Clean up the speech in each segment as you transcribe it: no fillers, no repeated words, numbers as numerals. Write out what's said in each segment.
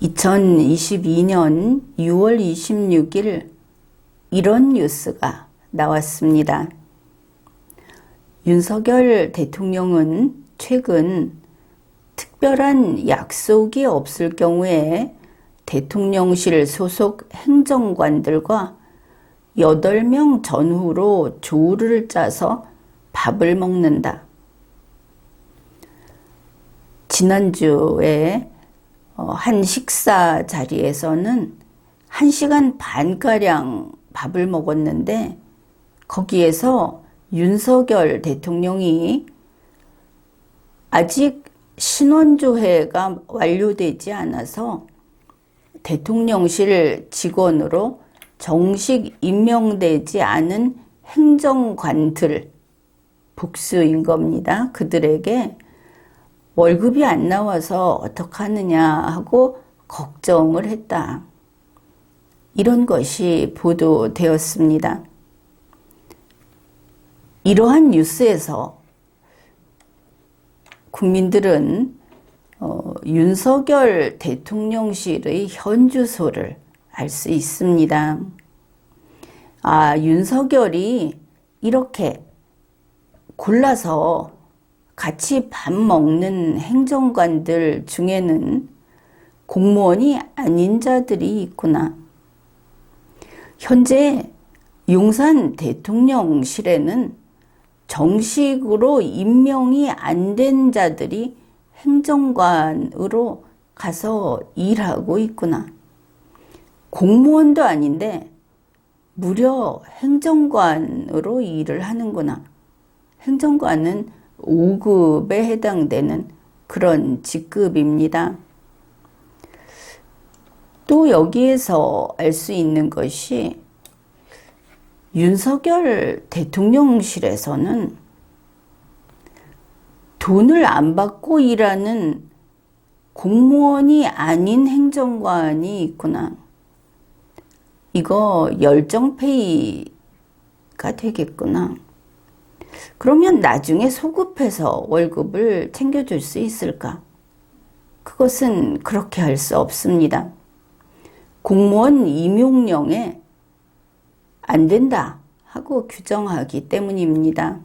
2022년 6월 26일 이런 뉴스가 나왔습니다. 윤석열 대통령은 최근 특별한 약속이 없을 경우에 대통령실 소속 행정관들과 8명 전후로 조를 짜서 밥을 먹는다. 지난주에 한 식사 자리에서는 1시간 반가량 밥을 먹었는데 거기에서 윤석열 대통령이 아직 신원조회가 완료되지 않아서 대통령실 직원으로 정식 임명되지 않은 행정관들, 복수인 겁니다. 그들에게 월급이 안 나와서 어떡하느냐 하고 걱정을 했다. 이런 것이 보도되었습니다. 이러한 뉴스에서 국민들은 윤석열 대통령실의 현 주소를 알 수 있습니다. 윤석열이 이렇게 골라서 같이 밥 먹는 행정관들 중에는 공무원이 아닌 자들이 있구나. 현재 용산 대통령실에는 정식으로 임명이 안 된 자들이 행정관으로 가서 일하고 있구나. 공무원도 아닌데 무려 행정관으로 일을 하는구나. 행정관은 5급에 해당되는 그런 직급입니다. 또 여기에서 알 수 있는 것이 윤석열 대통령실에서는 돈을 안 받고 일하는 공무원이 아닌 행정관이 있구나. 이거 열정페이가 되겠구나. 그러면 나중에 소급해서 월급을 챙겨줄 수 있을까? 그것은 그렇게 할 수 없습니다. 공무원 임용령에 안 된다 하고 규정하기 때문입니다.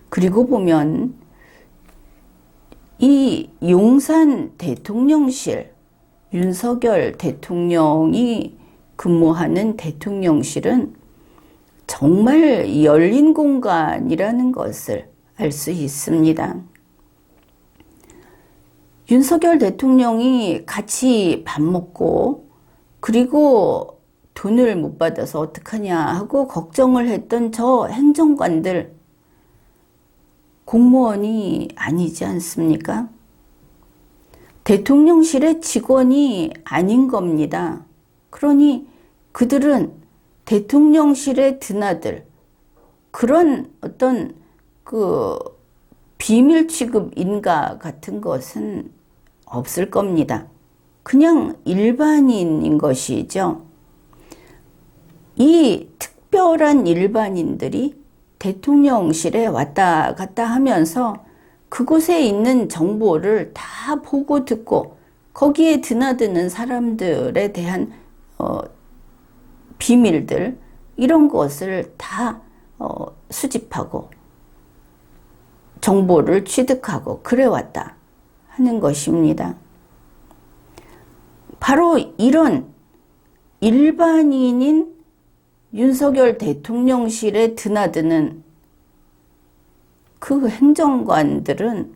그리고 보면 이 용산 대통령실, 윤석열 대통령이 근무하는 대통령실은 정말 열린 공간이라는 것을 알 수 있습니다. 윤석열 대통령이 같이 밥 먹고 그리고 돈을 못 받아서 어떡하냐 하고 걱정을 했던 저 행정관들, 공무원이 아니지 않습니까? 대통령실의 직원이 아닌 겁니다. 그러니 그들은 대통령실에 드나들 그런 어떤 비밀 취급 인가 같은 것은 없을 겁니다. 그냥 일반인인 것이죠. 이 특별한 일반인들이 대통령실에 왔다 갔다 하면서 그곳에 있는 정보를 다 보고 듣고 거기에 드나드는 사람들에 대한 비밀들, 이런 것을 다 수집하고 정보를 취득하고 그래왔다 하는 것입니다. 바로 이런 일반인인 윤석열 대통령실에 드나드는 그 행정관들은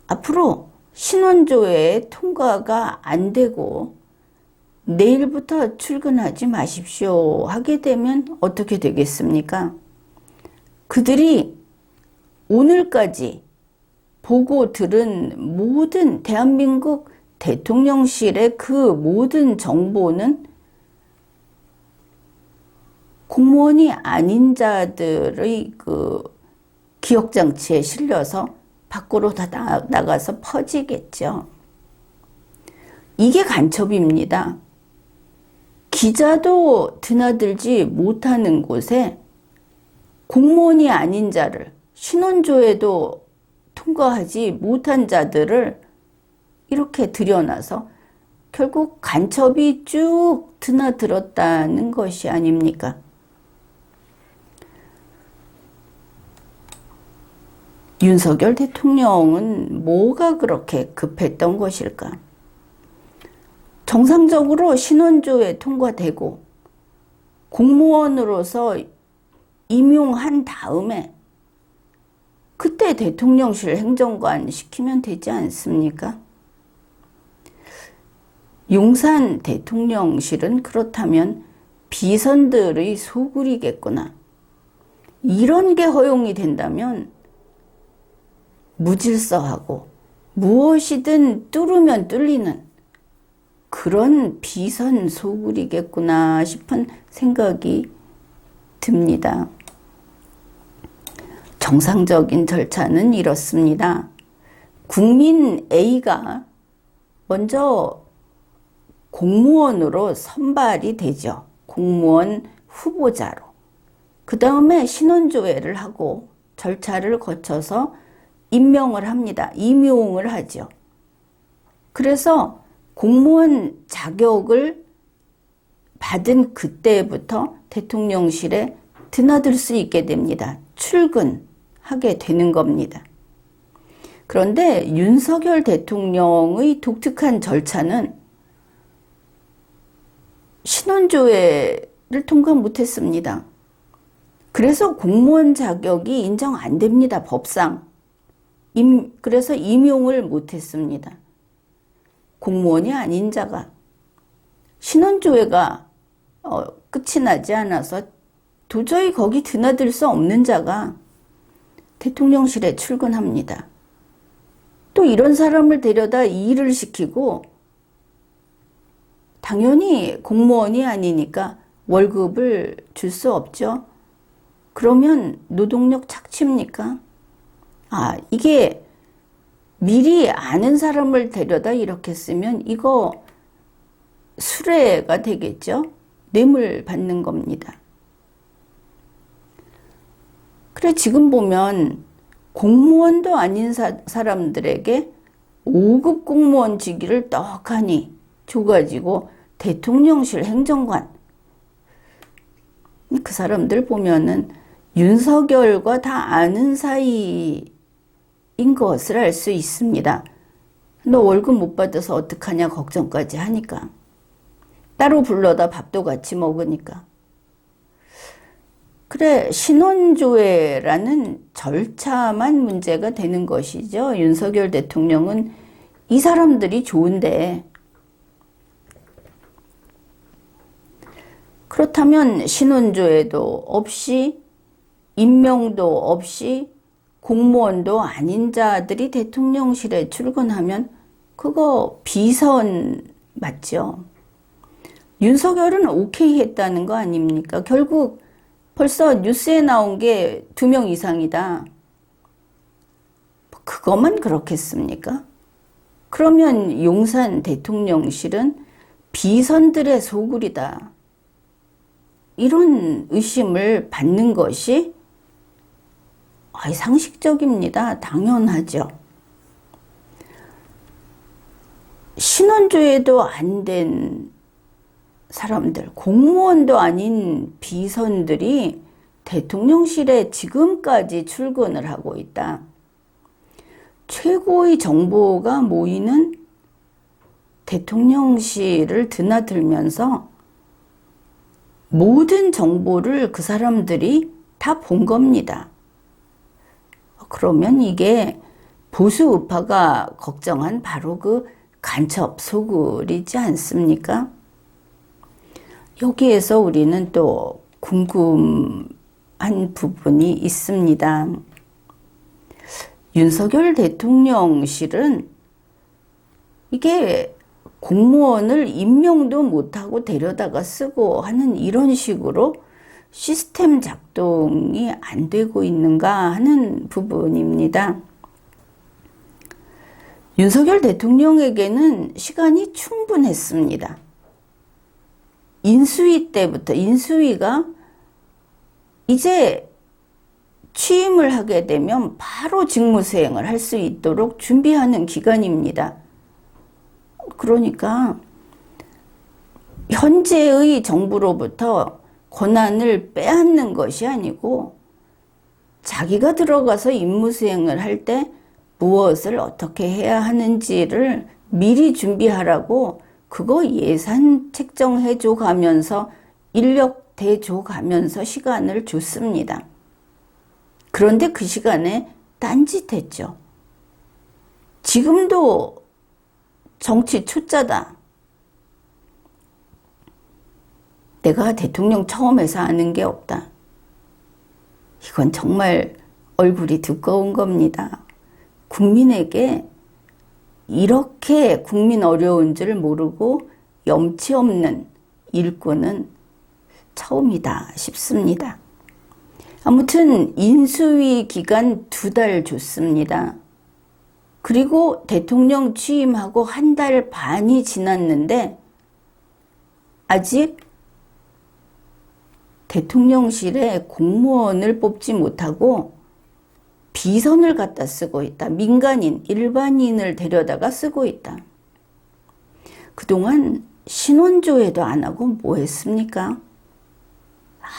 앞으로 신원조회 통과가 안 되고 내일부터 출근하지 마십시오 하게 되면 어떻게 되겠습니까? 그들이 오늘까지 보고 들은 모든 대한민국 대통령실의 그 모든 정보는 공무원이 아닌 자들의 기억장치에 실려서 밖으로 다 나가서 퍼지겠죠. 이게 간첩입니다. 기자도 드나들지 못하는 곳에 공무원이 아닌 자를, 신원조회도 통과하지 못한 자들을 이렇게 들여놔서 결국 간첩이 쭉 드나들었다는 것이 아닙니까? 윤석열 대통령은 뭐가 그렇게 급했던 것일까? 정상적으로 신원조회 통과되고 공무원으로서 임용한 다음에 그때 대통령실 행정관 시키면 되지 않습니까? 용산 대통령실은 그렇다면 비선들의 소굴이겠구나. 이런 게 허용이 된다면 무질서하고 무엇이든 뚫으면 뚫리는 그런 비선 소굴이겠구나 싶은 생각이 듭니다. 정상적인 절차는 이렇습니다. 국민 A가 먼저 공무원으로 선발이 되죠. 공무원 후보자로. 그 다음에 신원조회를 하고 절차를 거쳐서 임명을 합니다. 임용을 하죠. 그래서 공무원 자격을 받은 그때부터 대통령실에 드나들 수 있게 됩니다. 출근하게 되는 겁니다. 그런데 윤석열 대통령의 독특한 절차는 신원조회를 통과 못했습니다. 그래서 공무원 자격이 인정 안 됩니다. 법상. 그래서 임용을 못했습니다. 공무원이 아닌 자가 신원조회가 끝이 나지 않아서 도저히 거기 드나들 수 없는 자가 대통령실에 출근합니다. 또 이런 사람을 데려다 일을 시키고 당연히 공무원이 아니니까 월급을 줄 수 없죠. 그러면 노동력 착취입니까? 이게 미리 아는 사람을 데려다 이렇게 쓰면 이거 수뢰가 되겠죠? 뇌물 받는 겁니다. 그래, 지금 보면 공무원도 아닌 사람들에게 5급 공무원 직위를 떡하니 줘가지고 대통령실 행정관, 그 사람들 보면은 윤석열과 다 아는 사이인 것을 알 수 있습니다. 너 월급 못 받아서 어떡하냐 걱정까지 하니까. 따로 불러다 밥도 같이 먹으니까. 그래, 신원조회라는 절차만 문제가 되는 것이죠. 윤석열 대통령은 이 사람들이 좋은데, 그렇다면 신원조회도 없이 임명도 없이 공무원도 아닌 자들이 대통령실에 출근하면 그거 비선 맞죠? 윤석열은 오케이 했다는 거 아닙니까? 결국 벌써 뉴스에 나온 게 2명 이상이다. 그것만 그렇겠습니까? 그러면 용산 대통령실은 비선들의 소굴이다. 이런 의심을 받는 것이 상식적입니다. 당연하죠. 신원조회도 안 된 사람들, 공무원도 아닌 비선들이 대통령실에 지금까지 출근을 하고 있다. 최고의 정보가 모이는 대통령실을 드나들면서 모든 정보를 그 사람들이 다 본 겁니다. 그러면 이게 보수 우파가 걱정한 바로 그 간첩 소굴이지 않습니까? 여기에서 우리는 또 궁금한 부분이 있습니다. 윤석열 대통령실은 이게 공무원을 임명도 못하고 데려다가 쓰고 하는 이런 식으로 시스템 작동이 안 되고 있는가 하는 부분입니다. 윤석열 대통령에게는 시간이 충분했습니다. 인수위 때부터, 인수위가 이제 취임을 하게 되면 바로 직무 수행을 할 수 있도록 준비하는 기간입니다. 그러니까 현재의 정부로부터 권한을 빼앗는 것이 아니고 자기가 들어가서 임무 수행을 할 때 무엇을 어떻게 해야 하는지를 미리 준비하라고 그거 예산 책정해 줘 가면서 인력 대줘 가면서 시간을 줬습니다. 그런데 그 시간에 딴짓했죠. 지금도 정치 초짜다. 내가 대통령 처음 해서 아는 게 없다. 이건 정말 얼굴이 두꺼운 겁니다. 국민에게 이렇게 국민 어려운 줄 모르고 염치 없는 일꾼은 처음이다 싶습니다. 아무튼 인수위 기간 2달 줬습니다. 그리고 대통령 취임하고 1달 반이 지났는데 아직 대통령실에 공무원을 뽑지 못하고 비선을 갖다 쓰고 있다. 민간인, 일반인을 데려다가 쓰고 있다. 그동안 신원조회도 안 하고 뭐 했습니까?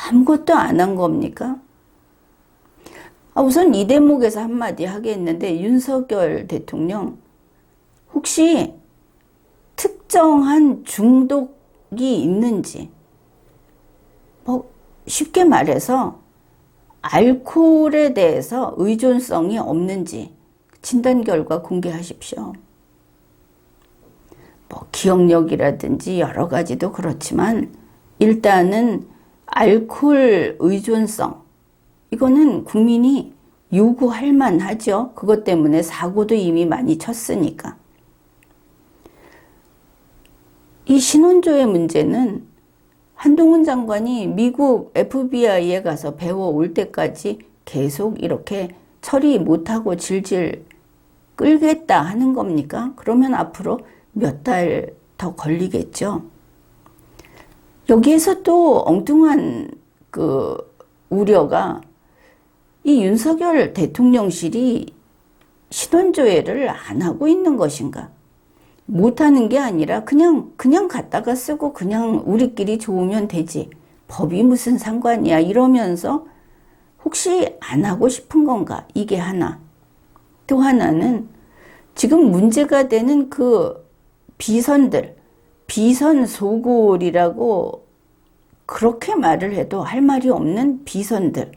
아무것도 안 한 겁니까? 우선 이 대목에서 한마디 하겠는데 윤석열 대통령 혹시 특정한 중독이 있는지 쉽게 말해서 알코올에 대해서 의존성이 없는지 진단 결과 공개하십시오. 기억력이라든지 여러 가지도 그렇지만 일단은 알코올 의존성 이거는 국민이 요구할 만하죠. 그것 때문에 사고도 이미 많이 쳤으니까. 이 신원조회 문제는 한동훈 장관이 미국 FBI에 가서 배워올 때까지 계속 이렇게 처리 못하고 질질 끌겠다 하는 겁니까? 그러면 앞으로 몇 달 더 걸리겠죠. 여기에서 또 엉뚱한 우려가 이 윤석열 대통령실이 신원조회를 안 하고 있는 것인가? 못하는 게 아니라 그냥 갖다가 쓰고 그냥 우리끼리 좋으면 되지. 법이 무슨 상관이야 이러면서 혹시 안 하고 싶은 건가? 이게 하나. 또 하나는 지금 문제가 되는 그 비선들, 비선 소굴이라고 그렇게 말을 해도 할 말이 없는 비선들.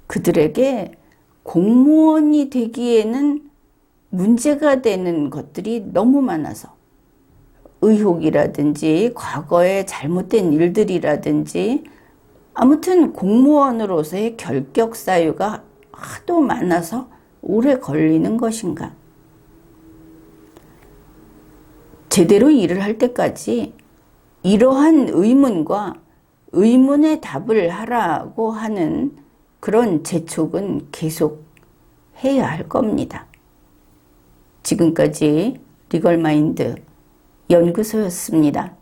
그들에게 공무원이 되기에는 문제가 되는 것들이 너무 많아서 의혹이라든지 과거에 잘못된 일들이라든지 아무튼 공무원으로서의 결격 사유가 하도 많아서 오래 걸리는 것인가. 제대로 일을 할 때까지 이러한 의문과 의문의 답을 하라고 하는 그런 재촉은 계속 해야 할 겁니다. 지금까지 리걸마인드 연구소였습니다.